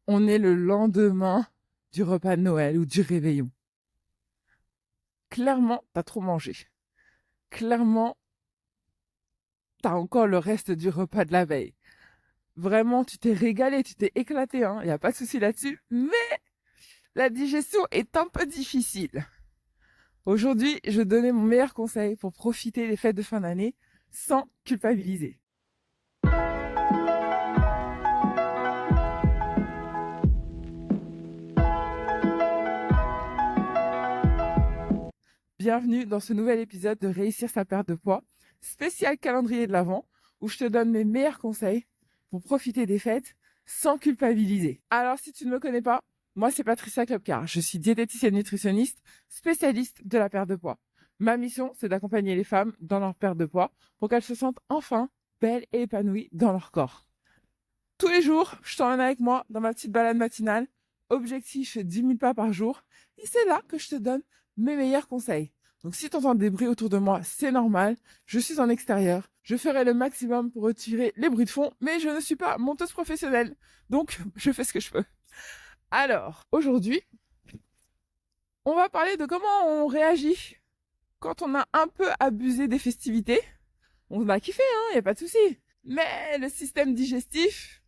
on est le lendemain du repas de Noël ou du réveillon. Clairement, t'as trop mangé. Clairement, t'as encore le reste du repas de la veille. Vraiment, tu t'es régalé, tu t'es éclaté, hein. Y a pas de souci là-dessus. Mais la digestion est un peu difficile. Aujourd'hui, je vais donner mon meilleur conseil pour profiter des fêtes de fin d'année sans culpabiliser. Bienvenue dans ce nouvel épisode de Réussir sa perte de poids, spécial calendrier de l'Avent, où je te donne mes meilleurs conseils pour profiter des fêtes sans culpabiliser. Alors, si tu ne me connais pas, moi c'est Patricia Klopkar. Je suis diététicienne nutritionniste, spécialiste de la perte de poids. Ma mission, c'est d'accompagner les femmes dans leur perte de poids pour qu'elles se sentent enfin belles et épanouies dans leur corps. Tous les jours, je t'emmène avec moi dans ma petite balade matinale. Objectif 10 000 pas par jour. Et c'est là que je te donne mes meilleurs conseils. Donc si tu entends des bruits autour de moi, c'est normal. Je suis en extérieur. Je ferai le maximum pour retirer les bruits de fond, mais je ne suis pas monteuse professionnelle. Donc, je fais ce que je peux. Alors, aujourd'hui, on va parler de comment on réagit quand on a un peu abusé des festivités. On va kiffer, hein, y a pas de souci. Mais le système digestif,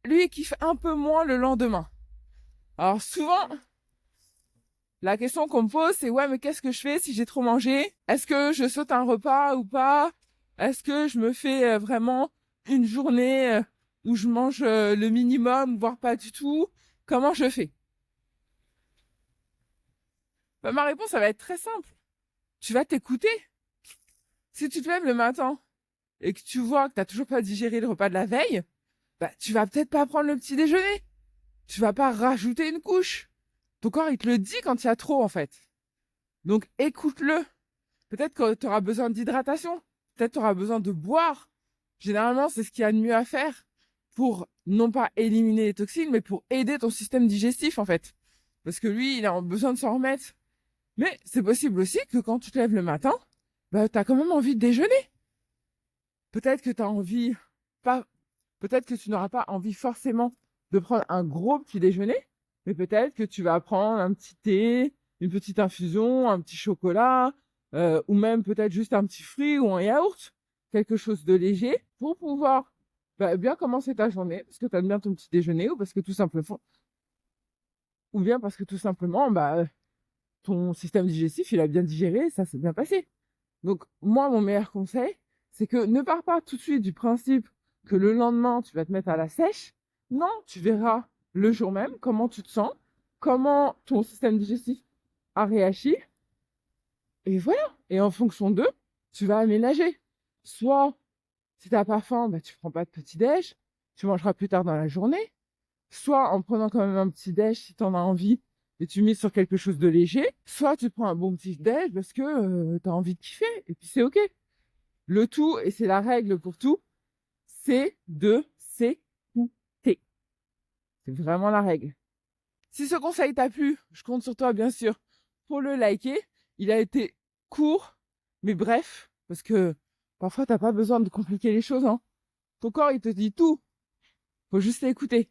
lui, il kiffe un peu moins le lendemain. Alors souvent, la question qu'on me pose, c'est ouais, mais qu'est-ce que je fais si j'ai trop mangé? Est-ce que je saute un repas ou pas? Est-ce que je me fais vraiment une journée où je mange le minimum, voire pas du tout? Comment je fais? Ma réponse, ça va être très simple. Tu vas t'écouter. Si tu te lèves le matin et que tu vois que t'as toujours pas digéré le repas de la veille, bah tu vas peut-être pas prendre le petit déjeuner. Tu vas pas rajouter une couche. Ton corps, il te le dit quand il y a trop, en fait. Donc, écoute-le. Peut-être que tu auras besoin d'hydratation. Peut-être tu auras besoin de boire. Généralement, c'est ce qu'il y a de mieux à faire pour non pas éliminer les toxines, mais pour aider ton système digestif, en fait. Parce que lui, il a besoin de s'en remettre. Mais c'est possible aussi que quand tu te lèves le matin, bah, tu as quand même envie de déjeuner. Peut-être que tu as envie, pas, peut-être que tu n'auras pas envie forcément de prendre un gros petit déjeuner, mais peut-être que tu vas prendre un petit thé, une petite infusion, un petit chocolat, ou même peut-être juste un petit fruit ou un yaourt, quelque chose de léger pour pouvoir bien commencer ta journée parce que tu aimes bien ton petit déjeuner ou parce que tout simplement, ou bien parce que tout simplement, ton système digestif, il a bien digéré, ça s'est bien passé. Donc, moi, mon meilleur conseil, c'est que ne pars pas tout de suite du principe que le lendemain, tu vas te mettre à la sèche. Non, tu verras le jour même comment tu te sens, comment ton système digestif a réagi. Et voilà. Et en fonction d'eux, tu vas aménager. Soit, si t'as pas faim, tu prends pas de petit-déj, tu mangeras plus tard dans la journée. Soit en prenant quand même un petit-déj si t'en as envie et tu mises sur quelque chose de léger. Soit tu prends un bon petit-déj parce que t'as envie de kiffer et puis c'est ok. Le tout, et c'est la règle pour tout, c'est de s'écouter. C'est vraiment la règle. Si ce conseil t'a plu, je compte sur toi, bien sûr, pour le liker. Il a été court, mais bref, parce que parfois, t'as pas besoin de compliquer les choses, hein. Ton corps, il te dit tout. Faut juste l'écouter.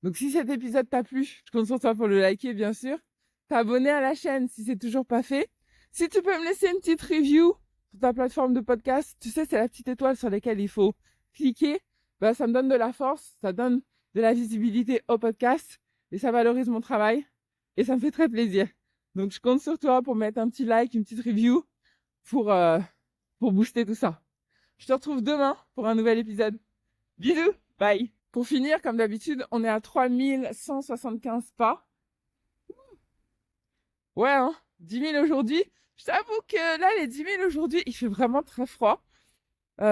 Donc, si cet épisode t'a plu, je compte sur toi pour le liker, bien sûr. T'abonner à la chaîne si c'est toujours pas fait. Si tu peux me laisser une petite review sur ta plateforme de podcast, tu sais, c'est la petite étoile sur laquelle il faut cliquer. Ça me donne de la force, ça donne de la visibilité au podcast et ça valorise mon travail et ça me fait très plaisir. Donc, je compte sur toi pour mettre un petit like, une petite review pour booster tout ça. Je te retrouve demain pour un nouvel épisode. Bisous, bye. Pour finir, comme d'habitude, on est à 3175 pas. Ouais, hein, 10 000 aujourd'hui. Je t'avoue que là, les 10 000 aujourd'hui, il fait vraiment très froid. On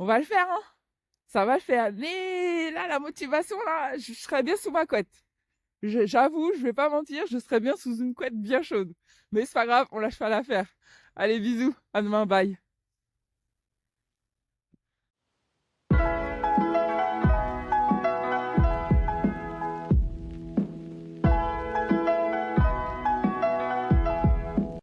va le faire, hein. Ça va le faire. Mais là, la motivation, là, je serais bien sous ma couette. J'avoue, je vais pas mentir, je serais bien sous une couette bien chaude. Mais c'est pas grave, on lâche pas l'affaire. Allez, bisous, à demain, bye.